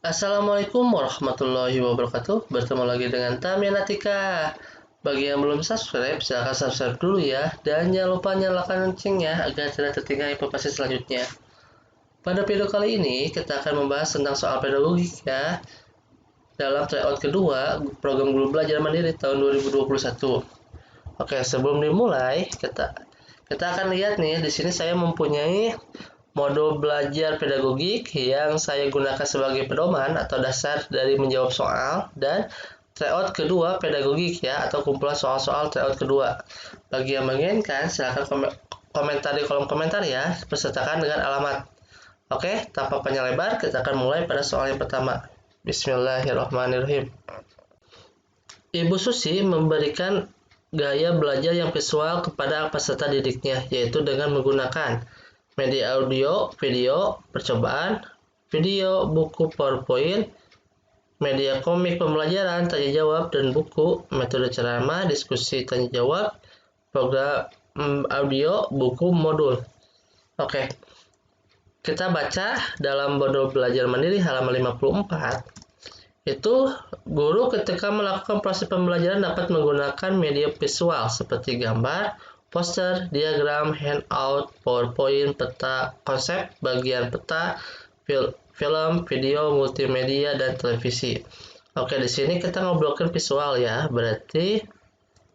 Assalamualaikum warahmatullahi wabarakatuh. Bertemu lagi dengan Tami Natika. Bagi yang belum subscribe, silahkan subscribe dulu ya. Dan jangan lupa nyalakan loncengnya agar tidak tertinggal informasi selanjutnya. Pada video kali ini, kita akan membahas tentang soal pedagogik ya. Dalam tryout kedua, program Guru Belajar Mandiri tahun 2021. Oke, sebelum dimulai, kita akan lihat nih, di sini saya mempunyai modul belajar pedagogik yang saya gunakan sebagai pedoman atau dasar dari menjawab soal dan tryout kedua pedagogik ya atau kumpulan soal-soal tryout kedua. Bagi yang menginginkan silahkan komentar di kolom komentar ya, sertakan dengan alamat. Oke, tanpa panjang lebar kita akan mulai pada soal yang pertama. Bismillahirrahmanirrahim. Ibu Susi memberikan gaya belajar yang visual kepada peserta didiknya, yaitu dengan menggunakan media audio, video, percobaan, video, buku PowerPoint, media komik pembelajaran, tanya jawab, dan buku, metode ceramah, diskusi tanya jawab, program audio, buku, modul. Oke, kita baca dalam modul belajar mandiri halaman 54. Itu guru ketika melakukan proses pembelajaran dapat menggunakan media visual seperti gambar, poster, diagram, handout, PowerPoint, peta, konsep, bagian peta, film, video, multimedia, dan televisi. Oke, di sini kita ngobrolkan visual ya. Berarti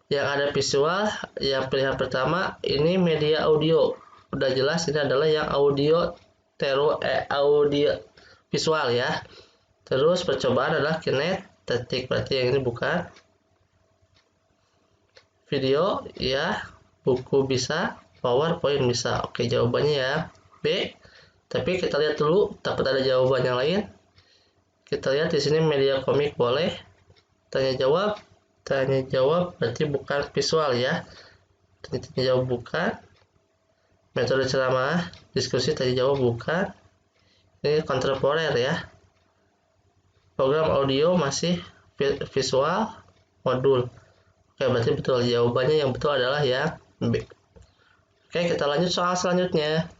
yang ada visual, yang pilihan pertama ini media audio. Udah jelas ini adalah yang audio visual ya. Terus percobaan adalah kinetik, berarti yang ini bukan. Video ya, buku bisa, PowerPoint bisa. Oke, jawabannya ya B. Tapi kita lihat dulu, dapat ada jawaban yang lain. Kita lihat di sini media komik boleh. Tanya jawab berarti bukan visual ya. Tanya jawab bukan. Metode ceramah, diskusi tanya jawab bukan. Ini kontemporer ya. Program audio masih visual, modul. Oke, berarti betul. Jawabannya yang betul adalah yang B. Oke, kita lanjut soal selanjutnya.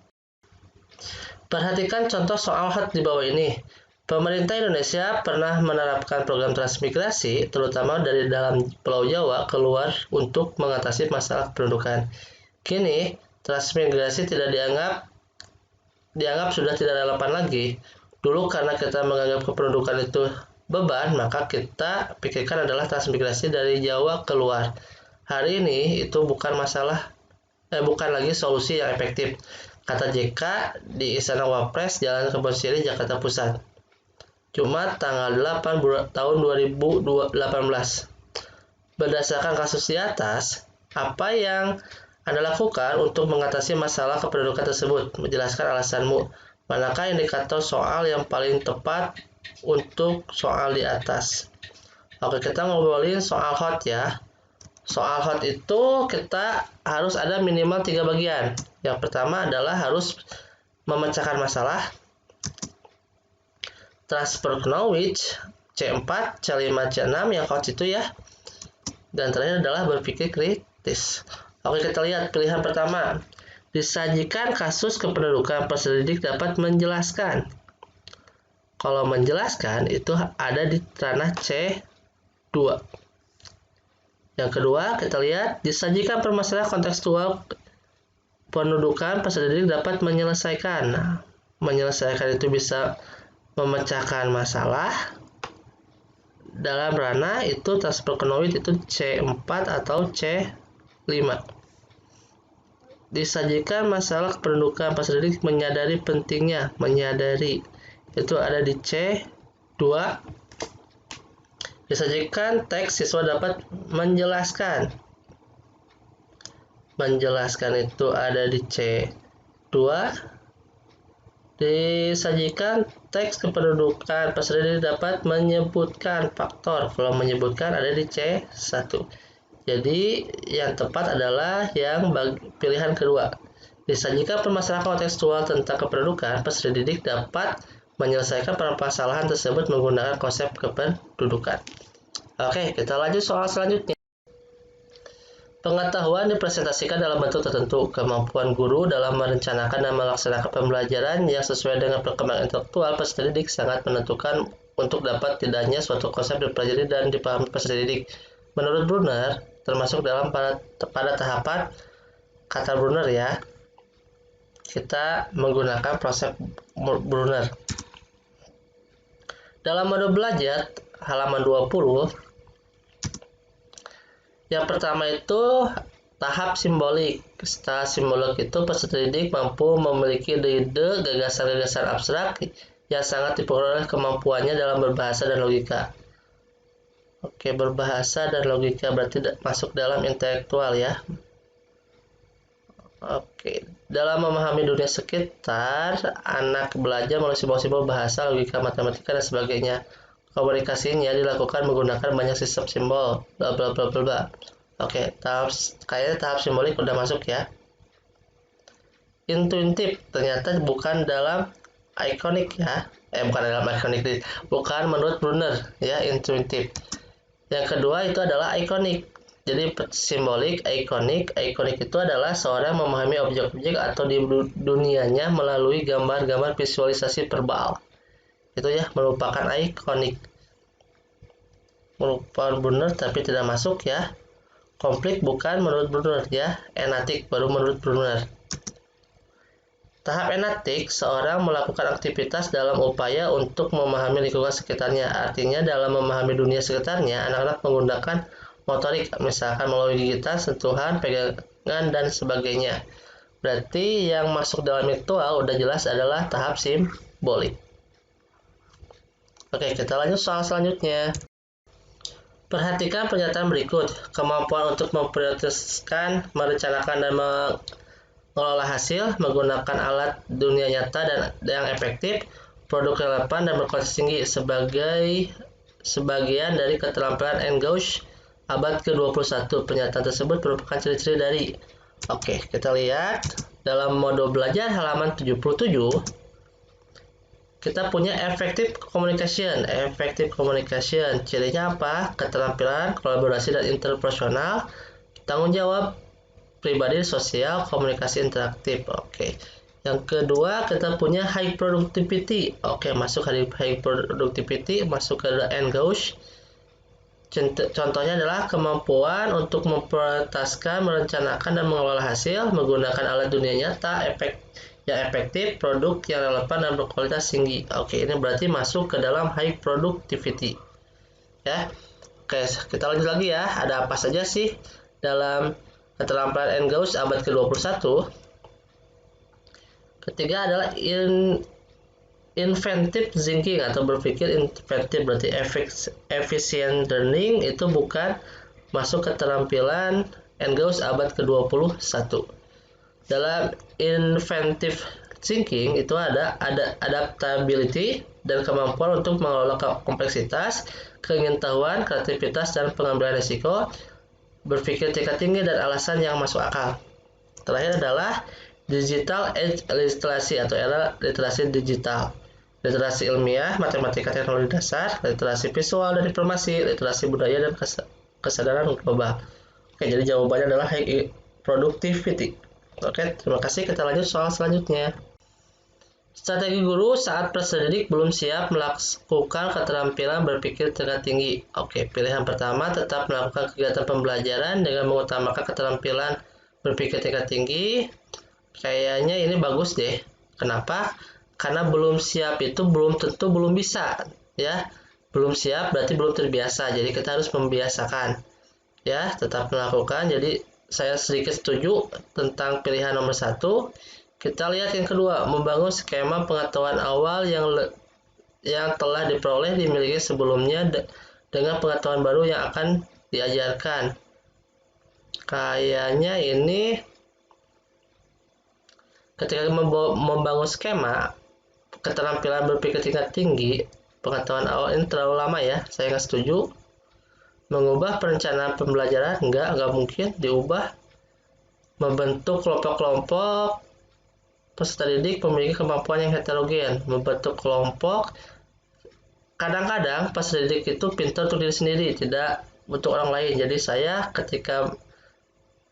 Perhatikan contoh soal hot di bawah ini. Pemerintah Indonesia pernah menerapkan program transmigrasi, terutama dari dalam Pulau Jawa keluar untuk mengatasi masalah kependudukan. Kini, transmigrasi tidak dianggap sudah tidak relevan lagi. Dulu karena kita menganggap kependudukan itu beban, maka kita pikirkan adalah transmigrasi dari Jawa keluar. Hari ini itu bukan lagi solusi yang efektif, kata JK di Istana Wapres, Jalan Kebon Sirih, Jakarta Pusat. Jumat tanggal 8 tahun 2018. Berdasarkan kasus di atas, apa yang Anda lakukan untuk mengatasi masalah kependudukan tersebut? Menjelaskan alasanmu. Manakah indikator soal yang paling tepat untuk soal di atas? Oke, kita ngobrolin soal hot ya. Soal hot itu kita harus ada minimal 3 bagian. Yang pertama adalah harus memecahkan masalah, transfer knowledge, C4, C5, C6 yang hot itu ya. Dan terakhir adalah berpikir kritis. Oke, kita lihat pilihan pertama. Disajikan kasus kependudukan, peserta didik dapat menjelaskan. Kalau menjelaskan itu ada di ranah C2. Yang kedua, kita lihat disajikan permasalahan kontekstual pendudukan, peserta didik dapat menyelesaikan. Nah, menyelesaikan itu bisa memecahkan masalah. Dalam ranah itu transfer knowledge itu C4 atau C5. Disajikan masalah kependudukan, peserta didik menyadari pentingnya, itu ada di C2. Disajikan teks, siswa dapat menjelaskan itu ada di C2. Disajikan teks kependudukan, peserta didik dapat menyebutkan faktor, kalau menyebutkan ada di C1. Jadi yang tepat adalah yang pilihan kedua. Disajikan permasalahan kontekstual tentang kependudukan, peserta didik dapat menyelesaikan permasalahan tersebut menggunakan konsep kependudukan. Oke, kita lanjut soal selanjutnya. Pengetahuan dipresentasikan dalam bentuk tertentu. Kemampuan guru dalam merencanakan dan melaksanakan pembelajaran yang sesuai dengan perkembangan intelektual peserta didik sangat menentukan untuk dapat tidaknya suatu konsep dipelajari dan dipahami peserta didik. Menurut Brunner, termasuk dalam pada tahapan kata Brunner ya, kita menggunakan proses Brunner. Dalam mode belajar, halaman 20, yang pertama itu tahap simbolik. Setelah simbolik itu peserta didik mampu memiliki ide, gagasan-gagasan abstrak yang sangat dipengaruhi oleh kemampuannya dalam berbahasa dan logika. Oke, berbahasa dan logika berarti masuk dalam intelektual ya. Oke, dalam memahami dunia sekitar, anak belajar melalui simbol-simbol bahasa, logika, matematika, dan sebagainya. Komunikasinya dilakukan menggunakan banyak sistem simbol, bla bla bla bla. Oke, kayaknya tahap simbolik udah masuk ya. Intuitif ternyata bukan dalam ikonik ya. Bukan dalam ikonik, bukan menurut Brunner ya, intuitif. Yang kedua itu adalah ikonik. Jadi simbolik, ikonik itu adalah seorang memahami objek-objek atau di dunianya melalui gambar-gambar visualisasi verbal. Itu ya, merupakan ikonik. Merupakan Brunner tapi tidak masuk ya. Konflik bukan menurut Brunner ya. Enatik baru menurut Brunner. Tahap enatik, seorang melakukan aktivitas dalam upaya untuk memahami lingkungan sekitarnya. Artinya dalam memahami dunia sekitarnya, anak-anak menggunakan motorik, misalkan melalui gigitan, sentuhan, pegangan, dan sebagainya. Berarti yang masuk dalam ritual udah jelas adalah tahap simbolik. Oke, kita lanjut soal selanjutnya. Perhatikan pernyataan berikut. Kemampuan untuk memprioritaskan, merencanakan, dan mengelola hasil menggunakan alat dunia nyata dan yang efektif, produk relevan dan berkualitas tinggi sebagai sebagian dari keterampilan Engauch abad ke-21. Pernyataan tersebut merupakan ciri-ciri dari. Oke, kita lihat dalam mode belajar halaman 77. Kita punya effective communication. Effective communication, cirinya apa? Keterampilan, kolaborasi dan interpersonal, tanggung jawab pribadi, sosial, komunikasi interaktif. Oke. Yang kedua, kita punya high productivity. Oke, masuk high productivity, masuk ke Engauch. Contohnya adalah kemampuan untuk memprioritaskan, merencanakan, dan mengelola hasil menggunakan alat dunia nyata, yang efektif, produk yang relevan dan berkualitas tinggi. Oke, ini berarti masuk ke dalam high productivity. Ya. Oke, kita lanjut lagi ya. Ada apa saja sih dalam keterampilan Engauch abad ke-21? Ketiga adalah inventive thinking atau berpikir inventif, berarti efficient learning itu bukan masuk keterampilan Engauch abad ke-21. Dalam inventive thinking itu ada adaptability dan kemampuan untuk mengelola kompleksitas, keingintahuan, kreativitas, dan pengambilan risiko, berpikir tingkat tinggi, dan alasan yang masuk akal. Terakhir adalah digital age literasi atau era literasi digital, literasi ilmiah, matematika, teknologi dasar, literasi visual dan informasi, literasi budaya, dan kesadaran global. Oke, jadi jawabannya adalah high productivity. Oke, terima kasih. Kita lanjut soal selanjutnya. Strategi guru saat peserta didik belum siap melakukan keterampilan berpikir tingkat tinggi. Oke, pilihan pertama tetap melakukan kegiatan pembelajaran dengan mengutamakan keterampilan berpikir tingkat tinggi. Kayaknya ini bagus deh. Kenapa? Karena belum siap itu belum tentu belum bisa, ya. Belum siap berarti belum terbiasa. Jadi kita harus membiasakan. Ya, tetap melakukan. Jadi saya sedikit setuju tentang pilihan nomor 1. Kita lihat yang kedua, membangun skema pengetahuan awal yang telah diperoleh dimiliki sebelumnya dengan pengetahuan baru yang akan diajarkan. Kayaknya ini ketika membangun skema keterampilan berpikir tingkat tinggi, pengetahuan awal ini terlalu lama ya, saya nggak setuju. Mengubah perencanaan pembelajaran enggak mungkin diubah. Membentuk kelompok-kelompok peserta didik memiliki kemampuan yang heterogen. Membentuk kelompok, kadang-kadang peserta didik itu pintar untuk diri sendiri, tidak untuk orang lain. Jadi saya ketika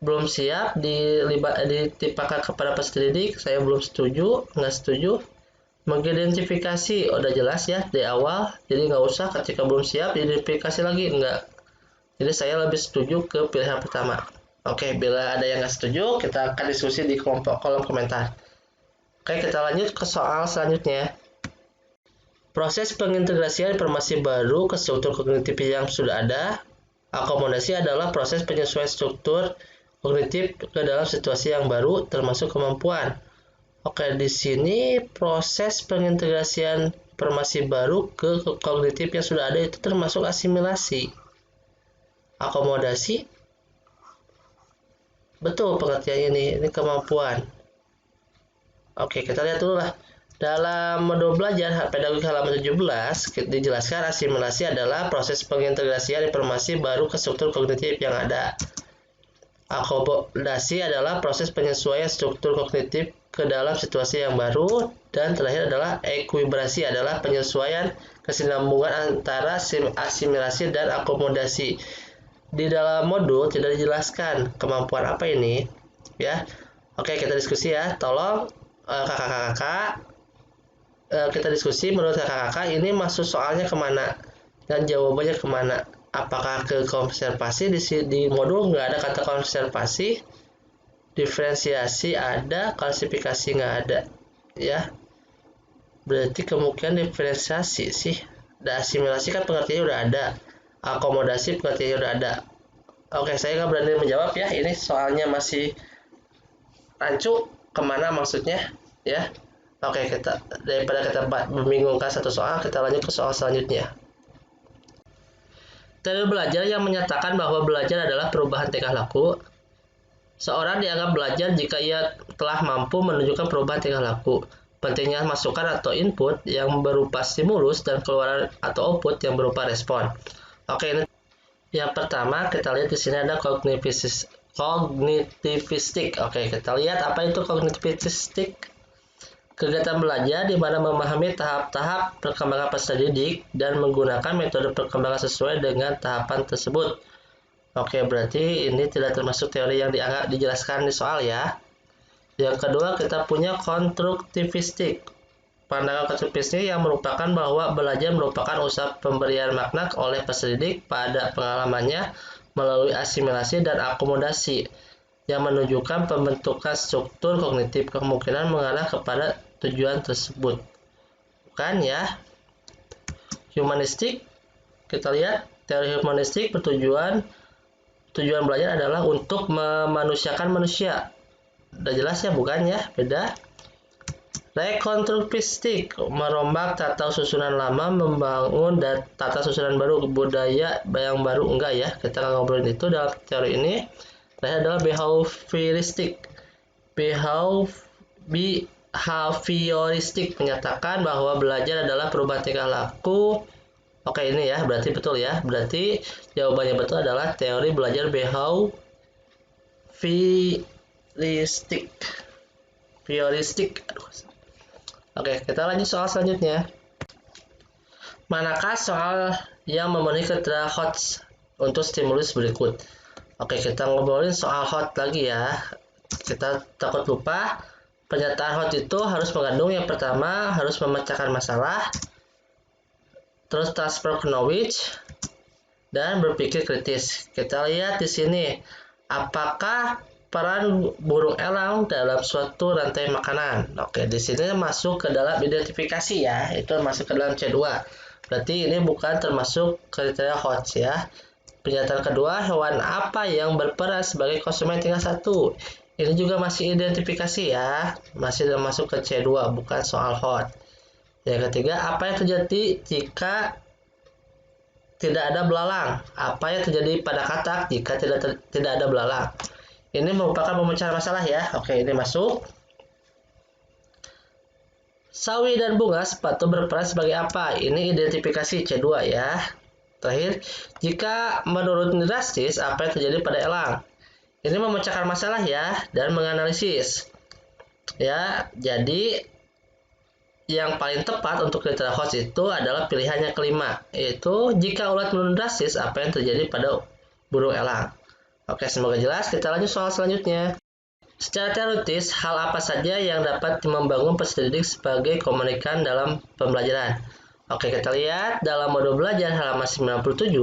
belum siap ditimpakan kepada peserta didik, saya belum setuju, nggak setuju. Mengidentifikasi, udah jelas ya di awal, jadi nggak usah ketika belum siap identifikasi lagi, enggak. Jadi saya lebih setuju ke pilihan pertama. Oke, bila ada yang nggak setuju, kita akan diskusi di kolom komentar. Oke, kita lanjut ke soal selanjutnya. Proses pengintegrasian informasi baru ke struktur kognitif yang sudah ada. Akomodasi adalah proses penyesuaian struktur kognitif ke dalam situasi yang baru, termasuk kemampuan. Oke, di sini proses pengintegrasian informasi baru ke kognitif yang sudah ada itu termasuk asimilasi. Akomodasi, betul pengertiannya ini kemampuan. Oke, kita lihat dulu lah. Dalam modul belajar pedagogik halaman 17, dijelaskan asimilasi adalah proses pengintegrasian informasi baru ke struktur kognitif yang ada. Akomodasi adalah proses penyesuaian struktur kognitif ke dalam situasi yang baru, dan terakhir adalah ekuilibrasi adalah penyesuaian kesinambungan antara asimilasi dan akomodasi. Di dalam modul tidak dijelaskan kemampuan apa ini, ya. Oke, kita diskusi ya. Tolong kakak-kakak kita diskusi menurut kakak-kakak ini masuk soalnya kemana dan jawabannya kemana. Apakah ke konservasi? Di modul nggak ada kata konservasi, diferensiasi ada, klasifikasi nggak ada, ya. Berarti kemungkinan diferensiasi sih. Dan asimilasi kan pengertiannya udah ada, akomodasi pengertiannya udah ada. Oke, saya nggak berani menjawab ya, ini soalnya masih rancu kemana maksudnya, ya. Oke, daripada kita membingungkan satu soal, kita lanjut ke soal selanjutnya. Teori belajar yang menyatakan bahwa belajar adalah perubahan tingkah laku. Seorang dianggap belajar jika ia telah mampu menunjukkan perubahan tingkah laku. Pentingnya masukan atau input yang berupa stimulus dan keluaran atau output yang berupa respon. Oke, ini yang pertama kita lihat di sini ada kognitivistik. Oke, kita lihat apa itu kognitivistik. Kegiatan belajar di mana memahami tahap-tahap perkembangan peserta didik dan menggunakan metode perkembangan sesuai dengan tahapan tersebut. Oke, berarti ini tidak termasuk teori yang dijelaskan di soal ya. Yang kedua, kita punya konstruktivistik. Pandangan konstruktivistik yang merupakan bahwa belajar merupakan usaha pemberian makna oleh peserta didik pada pengalamannya melalui asimilasi dan akomodasi yang menunjukkan pembentukan struktur kognitif, kemungkinan mengarah kepada tujuan tersebut. Bukan ya. Humanistik, kita lihat teori humanistik tujuan belajar adalah untuk memanusiakan manusia. Udah jelas ya, bukan ya, beda. Rekonstruktivistik, merombak tata susunan lama, membangun tata susunan baru, budaya yang baru, enggak ya, kita nggak ngobrolin itu dalam teori ini. Terakhir adalah behavioristik. Behavioristik menyatakan bahwa belajar adalah perubahan tingkah laku. Oke, ini ya, berarti betul ya. Berarti jawabannya betul adalah teori belajar behavioristik. Oke, kita lanjut soal selanjutnya. Manakah soal yang memenuhi kriteria HOT untuk stimulus berikut? Oke, kita ngobrolin soal HOT lagi ya. Kita takut lupa. Pernyataan HOT itu harus mengandung yang pertama harus memecahkan masalah, terus transfer knowledge, dan berpikir kritis. Kita lihat di sini, apakah peran burung elang dalam suatu rantai makanan? Oke, di sini masuk ke dalam identifikasi ya, itu masuk ke dalam C2. Berarti ini bukan termasuk kriteria HOT ya. Pernyataan kedua, hewan apa yang berperan sebagai konsumen tingkat 1? Ini juga masih identifikasi ya, masih masuk ke C2, bukan soal HOT. Yang ketiga, apa yang terjadi jika tidak ada belalang? Apa yang terjadi pada katak jika tidak ada belalang? Ini merupakan pemecahan masalah ya. Oke, ini masuk. Sawi dan bunga sepatu berperan sebagai apa? Ini identifikasi C2 ya. Terakhir, jika menurut drastis, apa yang terjadi pada elang? Ini memecahkan masalah ya, dan menganalisis. Ya, jadi yang paling tepat untuk kriteria HOT itu adalah pilihan yang kelima, yaitu jika ulat menurun drastis, apa yang terjadi pada burung elang? Oke, semoga jelas. Kita lanjut soal selanjutnya. Secara teoritis, hal apa saja yang dapat membangun peserta didik sebagai komunikan dalam pembelajaran? Oke, kita lihat dalam modul belajar halaman 97.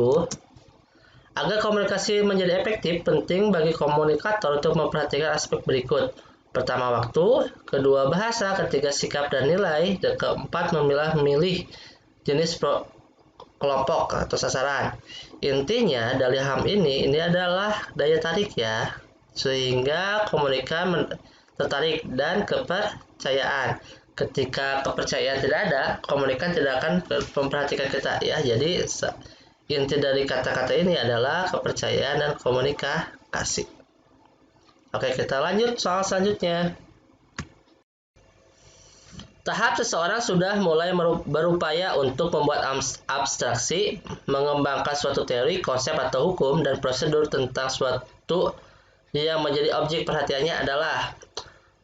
Agar komunikasi menjadi efektif, penting bagi komunikator untuk memperhatikan aspek berikut. Pertama, waktu. Kedua, bahasa. Ketiga, sikap dan nilai. Dan keempat, memilah-milih jenis kelompok atau sasaran. Intinya dari HAM ini adalah daya tarik ya, sehingga komunikan tertarik dan kepercayaan. Ketika kepercayaan tidak ada, komunikan tidak akan memperhatikan kita ya. Jadi inti dari kata-kata ini adalah kepercayaan dan komunikasi. Oke, kita lanjut soal selanjutnya. Tahap seseorang sudah mulai berupaya untuk membuat abstraksi, mengembangkan suatu teori, konsep atau hukum, dan prosedur tentang suatu yang menjadi objek perhatiannya adalah.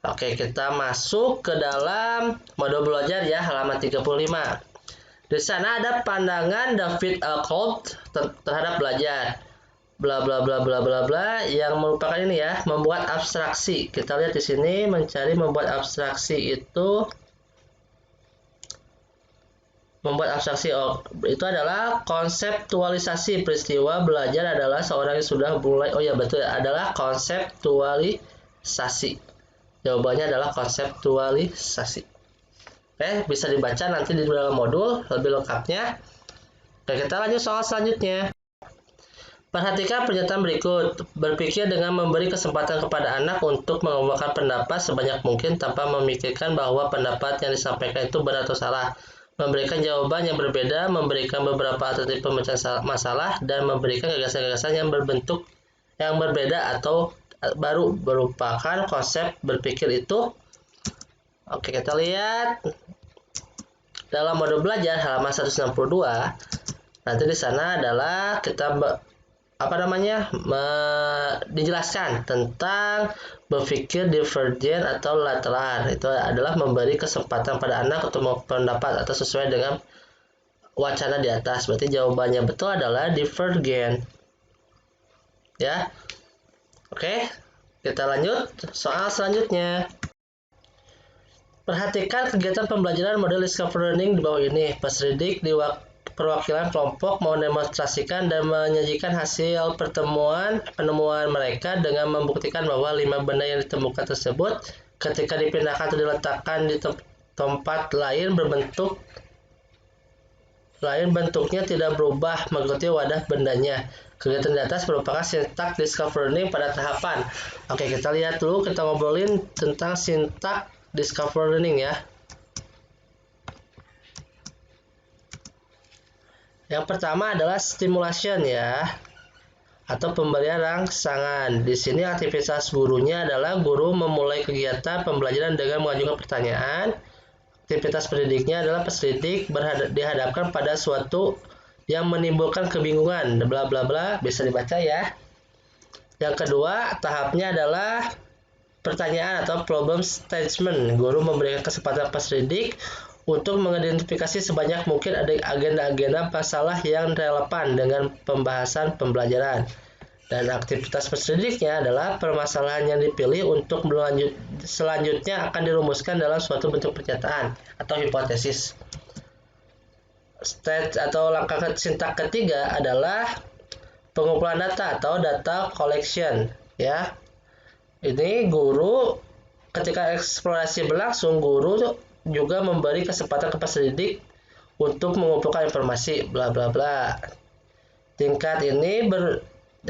Oke, kita masuk ke dalam modul belajar ya, halaman 35. Di sana ada pandangan David Alcolt terhadap belajar. Bla bla bla bla bla bla yang merupakan ini ya, membuat abstraksi. Kita lihat di sini mencari membuat abstraksi itu. Membuat abstraksi itu adalah konseptualisasi peristiwa belajar adalah seorang yang sudah mulai adalah konseptualisasi. Jawabannya adalah konseptualisasi. Oke, bisa dibaca nanti di dalam modul lebih lengkapnya. Oke, kita lanjut soal selanjutnya. Perhatikan pernyataan berikut. Berpikir dengan memberi kesempatan kepada anak untuk mengembangkan pendapat sebanyak mungkin tanpa memikirkan bahwa pendapat yang disampaikan itu benar atau salah. Memberikan jawaban yang berbeda, memberikan beberapa alternatif pemecahan masalah, dan memberikan gagasan-gagasan yang berbentuk yang berbeda atau baru merupakan konsep berpikir itu. Oke, kita lihat dalam modul belajar halaman 162. Nanti di sana adalah kita dijelaskan tentang berpikir divergen atau lateral. Itu adalah memberi kesempatan pada anak untuk berpendapat atau sesuai dengan wacana di atas. Berarti jawabannya betul adalah divergen. Ya. Oke, kita lanjut soal selanjutnya. Perhatikan kegiatan pembelajaran model discovery learning di bawah ini. Peserta didik di perwakilan kelompok mendemonstrasikan dan menyajikan hasil penemuan mereka dengan membuktikan bahwa 5 benda yang ditemukan tersebut ketika dipindahkan atau diletakkan di tempat lain bentuknya tidak berubah mengikuti wadah bendanya. Kegiatan di atas merupakan sintak discovery learning pada tahapan. Oke, kita lihat dulu, kita ngobrolin tentang sintak discovery learning ya. Yang pertama adalah stimulation ya, atau pemberian rangsangan. Di sini aktivitas gurunya adalah guru memulai kegiatan pembelajaran dengan mengajukan pertanyaan. Aktivitas pendidiknya adalah peserta didik dihadapkan pada suatu yang menimbulkan kebingungan, bla bla bla, bisa dibaca ya. Yang kedua, tahapnya adalah pertanyaan atau problem statement. Guru memberikan kesempatan peserta didik untuk mengidentifikasi sebanyak mungkin agenda-agenda masalah yang relevan dengan pembahasan pembelajaran. Dan aktivitas peserta didiknya adalah permasalahan yang dipilih untuk selanjutnya akan dirumuskan dalam suatu bentuk pernyataan atau hipotesis. Stage atau langkah sintak ketiga adalah pengumpulan data atau data collection ya. Ini guru ketika eksplorasi berlangsung, guru juga memberi kesempatan kepada peserta didik untuk mengumpulkan informasi bla bla bla. Tingkat ini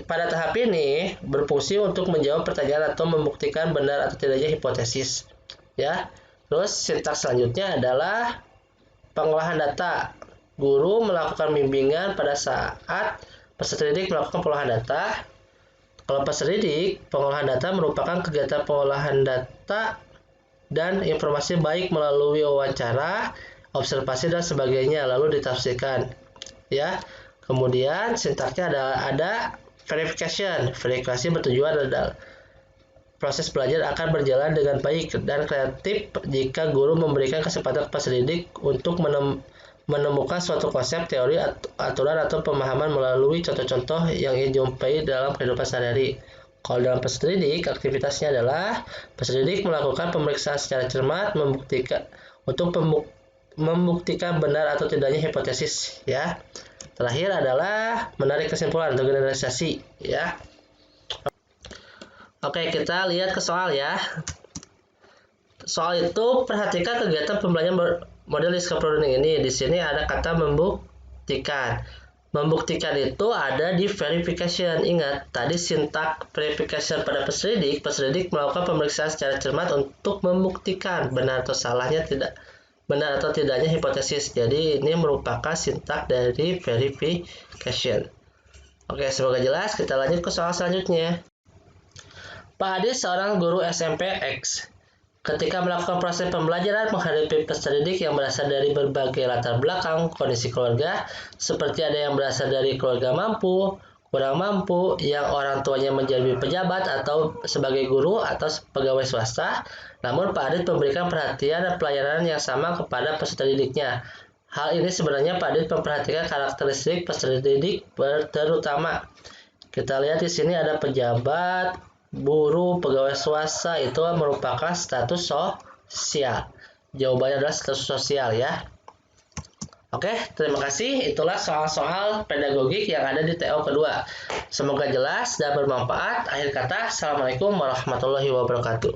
pada tahap ini berfungsi untuk menjawab pertanyaan atau membuktikan benar atau tidaknya hipotesis ya. Terus sintaks selanjutnya adalah pengolahan data. Guru melakukan bimbingan pada saat peserta didik melakukan pengolahan data. Kalau peserta didik, pengolahan data merupakan kegiatan pengolahan data dan informasi baik melalui wawancara, observasi dan sebagainya, lalu ditafsirkan ya. Kemudian sintaksnya ada verification. Verifikasi bertujuan adalah proses belajar akan berjalan dengan baik dan kreatif jika guru memberikan kesempatan peserta didik untuk menemukan suatu konsep, teori, aturan, atau pemahaman melalui contoh-contoh yang ia jumpai dalam kehidupan sehari-hari. Kalau dalam peserta didik, aktivitasnya adalah peserta didik melakukan pemeriksaan secara cermat membuktikan benar atau tidaknya hipotesis, ya. Terakhir adalah menarik kesimpulan atau generalisasi, ya. Oke, kita lihat ke soal, ya. Soal itu perhatikan kegiatan pembelajaran model scaffolding ini. Di sini ada kata membuktikan. Membuktikan itu ada di verification. Ingat, tadi sintak verification pada peserta didik melakukan pemeriksaan secara cermat untuk membuktikan benar atau tidaknya hipotesis. Jadi ini merupakan sintak dari verification. Oke, semoga jelas. Kita lanjut ke soal selanjutnya. Pak Adi seorang guru SMP X. Ketika melakukan proses pembelajaran menghadapi peserta didik yang berasal dari berbagai latar belakang, kondisi keluarga, seperti ada yang berasal dari keluarga mampu, kurang mampu, yang orang tuanya menjadi pejabat atau sebagai guru atau pegawai swasta, namun Pak Adit memberikan perhatian dan pelayanan yang sama kepada peserta didiknya. Hal ini sebenarnya Pak Adit memperhatikan karakteristik peserta didik terutama. Kita lihat di sini ada pejabat, buruh, pegawai swasta, itu merupakan status sosial. Jawabannya adalah status sosial, ya. Oke, terima kasih. Itulah soal-soal pedagogik yang ada di TO kedua. Semoga jelas dan bermanfaat. Akhir kata, Assalamualaikum warahmatullahi wabarakatuh.